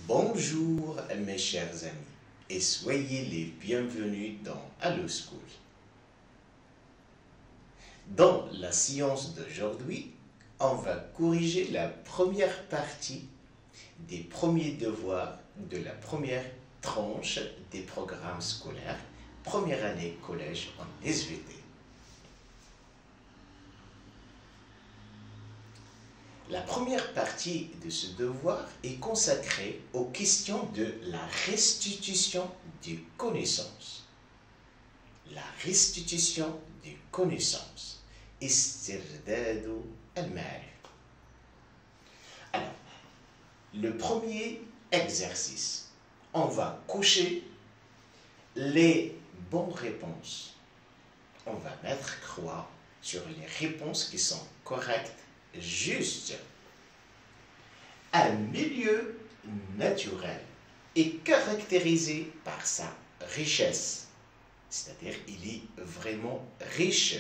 Bonjour mes chers amis et soyez les bienvenus dans Allo School. Dans la séance d'aujourd'hui, on va corriger la première partie des premiers devoirs de la première tranche des programmes scolaires, première année collège en SVT. La première partie de ce devoir est consacrée aux questions de la restitution des connaissances. La restitution des connaissances. Istirdadu al-ma'arif. Alors, le premier exercice, on va cocher les bonnes réponses. On va mettre croix sur les réponses qui sont correctes. Juste, un milieu naturel est caractérisé par sa richesse, c'est-à-dire il est vraiment riche,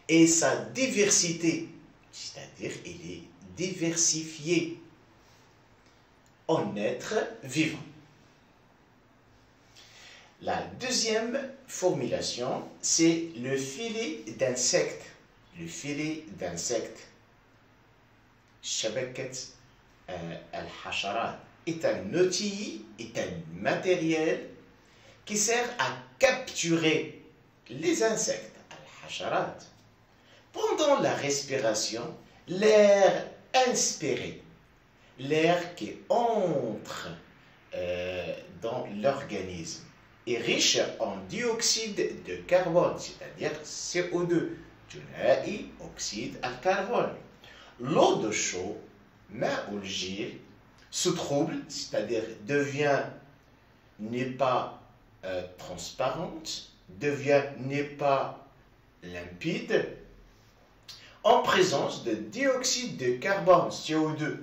et sa diversité, c'est-à-dire il est diversifié en êtres vivants. La deuxième formulation, c'est le filet d'insectes. Le filet d'insectes, shabakat al-hasharat, est un outil, est un matériel qui sert à capturer les insectes, al-hasharat. Pendant la respiration, l'air inspiré, l'air qui entre dans l'organisme, est riche en dioxyde de carbone, c'est-à-dire CO2. Oxyde al carbone. L'eau de chaud, ma'ul jir, se trouble, c'est-à-dire n'est pas transparente, n'est pas limpide, en présence de dioxyde de carbone, CO2.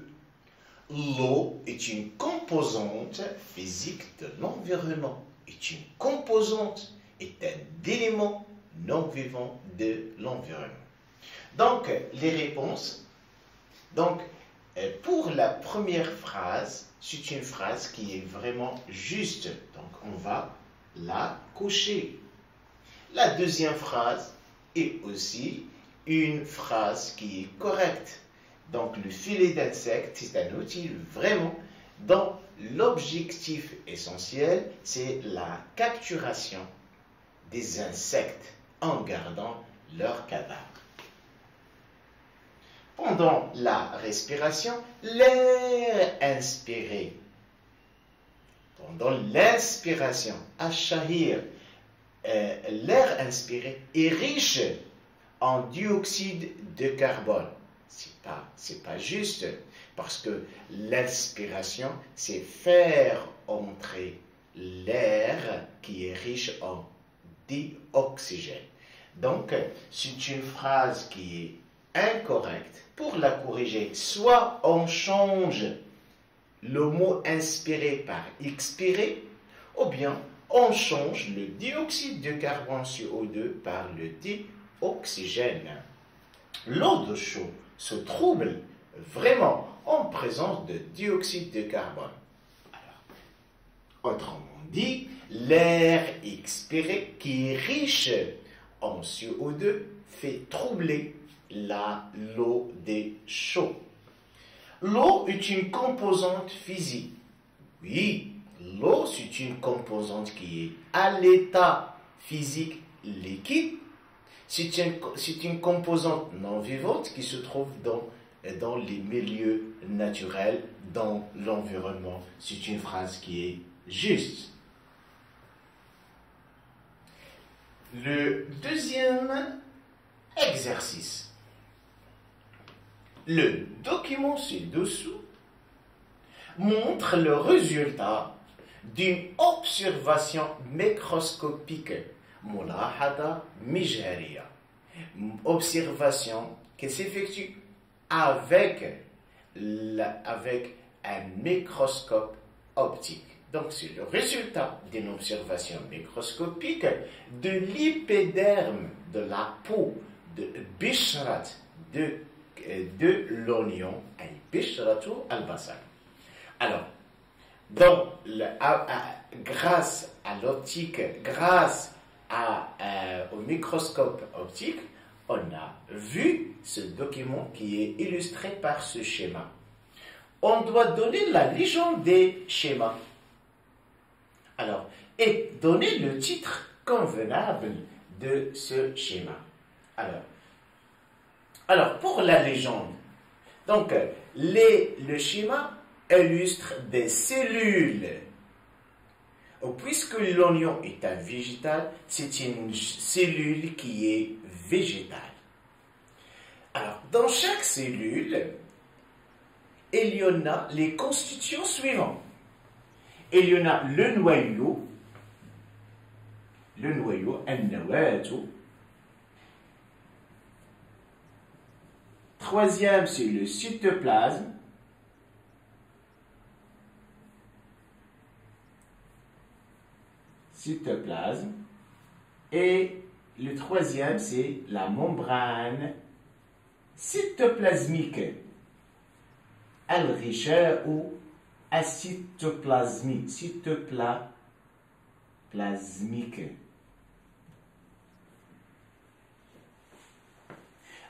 L'eau est une composante physique de l'environnement, est une composante, est un élément non vivant de l'environnement. Donc, les réponses. Donc, pour la première phrase, c'est une phrase qui est vraiment juste. Donc, on va la cocher. La deuxième phrase est aussi une phrase qui est correcte. Donc, le filet d'insectes, c'est un outil vraiment dont l'objectif essentiel, c'est la capturation des insectes en gardant leur cadavre. Pendant la respiration, l'air inspiré. Pendant l'inspiration, ash-shahir, l'air inspiré est riche en dioxyde de carbone. C'est pas juste, parce que l'inspiration, c'est faire entrer l'air qui est riche en dioxygène. Donc, c'est une phrase qui est incorrecte. Pour la corriger, soit on change le mot inspiré par expiré, ou bien on change le dioxyde de carbone CO2 par le dioxygène. L'eau de chaud se trouble vraiment en présence de dioxyde de carbone. Alors, autrement dit, l'air expiré qui est riche en CO2 fait troubler l'eau des chauds. L'eau est une composante physique. Oui, l'eau c'est une composante qui est à l'état physique liquide. C'est une composante non vivante qui se trouve dans les milieux naturels, dans l'environnement. C'est une phrase qui est juste. Le deuxième exercice. Le document ci-dessous montre le résultat d'une observation microscopique. Mulahada mijariya. Observation qui s'effectue avec un microscope optique. Donc, c'est le résultat d'une observation microscopique de l'hypoderme de la peau de Bishrat de l'oignon, al-bishratu al-basal. Alors, grâce à l'optique, grâce au microscope optique, on a vu ce document qui est illustré par ce schéma. On doit donner la légende des schémas. Alors, et donner le titre convenable de ce schéma. Alors pour la légende, donc le schéma illustre des cellules. Puisque l'oignon est un végétal, c'est une cellule qui est végétale. Alors, dans chaque cellule, il y en a les constituants suivants. Il y en a le noyau, النواة. Troisième, c'est le cytoplasme. Et le troisième, c'est la membrane cytoplasmique. Al-Richard ou acytoplasmique.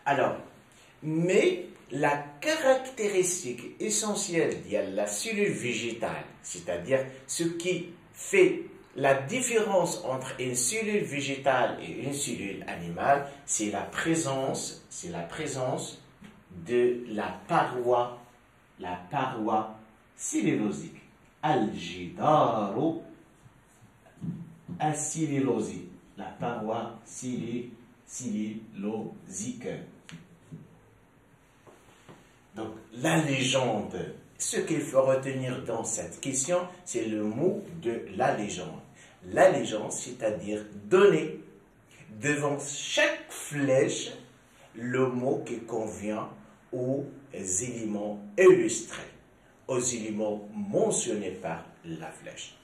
Alors, mais la caractéristique essentielle de la cellule végétale, c'est-à-dire ce qui fait la différence entre une cellule végétale et une cellule animale, c'est la présence de la paroi cellulosique. Al-Jidaru acellulosique. La paroi cellulosique. Donc, la légende, ce qu'il faut retenir dans cette question, c'est le mot de la légende. La légende, c'est-à-dire donner devant chaque flèche le mot qui convient aux éléments illustrés, aux éléments mentionnés par la flèche.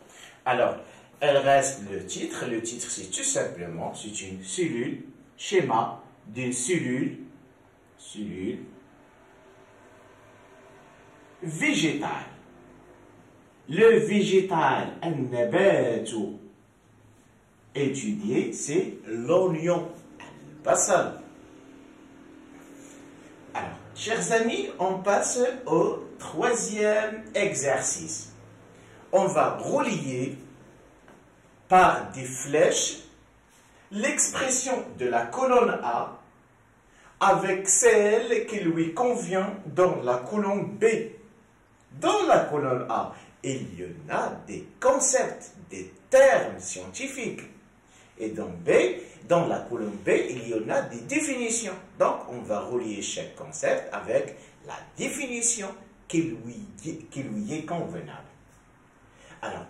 Alors, il reste le titre. Le titre, c'est tout simplement, c'est une cellule, schéma d'une cellule végétal. Le végétal, al-nabatu, étudié, c'est l'oignon, al-basal. Alors, chers amis, on passe au troisième exercice. On va relier par des flèches l'expression de la colonne A avec celle qui lui convient dans la colonne B. Dans la colonne A, il y en a des concepts, des termes scientifiques. Et dans la colonne B, il y en a des définitions. Donc, on va relier chaque concept avec la définition qui lui est convenable. Alors,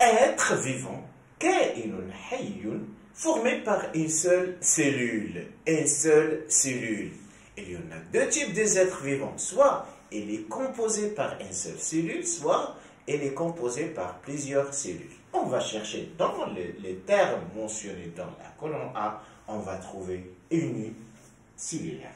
être vivant, kainun hayyun, formé par une seule cellule. Il y en a deux types d'êtres vivants. Soit il est composé par une seule cellule, soit il est composé par plusieurs cellules. On va chercher dans les termes mentionnés dans la colonne A, on va trouver unicellulaire.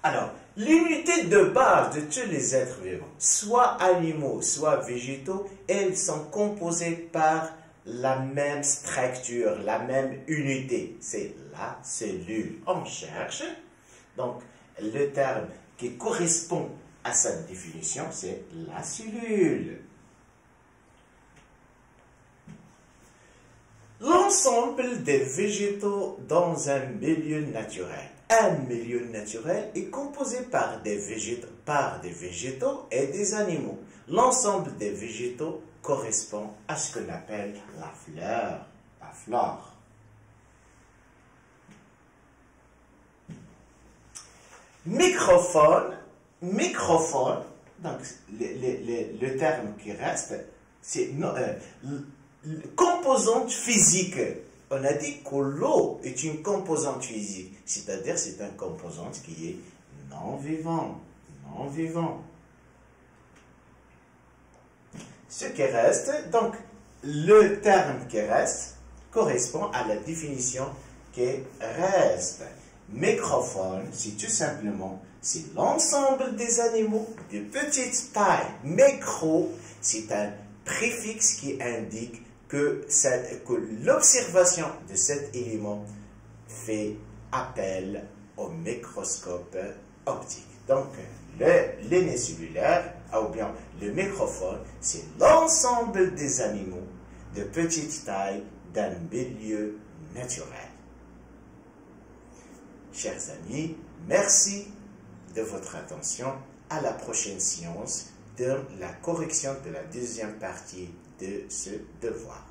Alors, l'unité de base de tous les êtres vivants, soit animaux, soit végétaux, elles sont composées par la même structure, la même unité. C'est la cellule. On cherche. Donc, le terme qui correspond à cette définition, c'est la cellule. L'ensemble des végétaux dans un milieu naturel. Un milieu naturel est composé par des végétaux et des animaux. L'ensemble des végétaux correspond à ce qu'on appelle la flore. Microphone, donc le terme qui reste, c'est composante physique. On a dit que l'eau est une composante physique, c'est-à-dire c'est une composante qui est non vivant. Ce qui reste, donc le terme qui reste correspond à la définition qui reste. Microphone, c'est tout simplement, c'est l'ensemble des animaux de petite taille. Micro, c'est un préfixe qui indique que l'observation de cet élément fait appel au microscope optique. Donc, l'aîné cellulaire, ou bien le microphone, c'est l'ensemble des animaux de petite taille d'un milieu naturel. Chers amis, merci de votre attention. À la prochaine séance de la correction de la deuxième partie de ce devoir.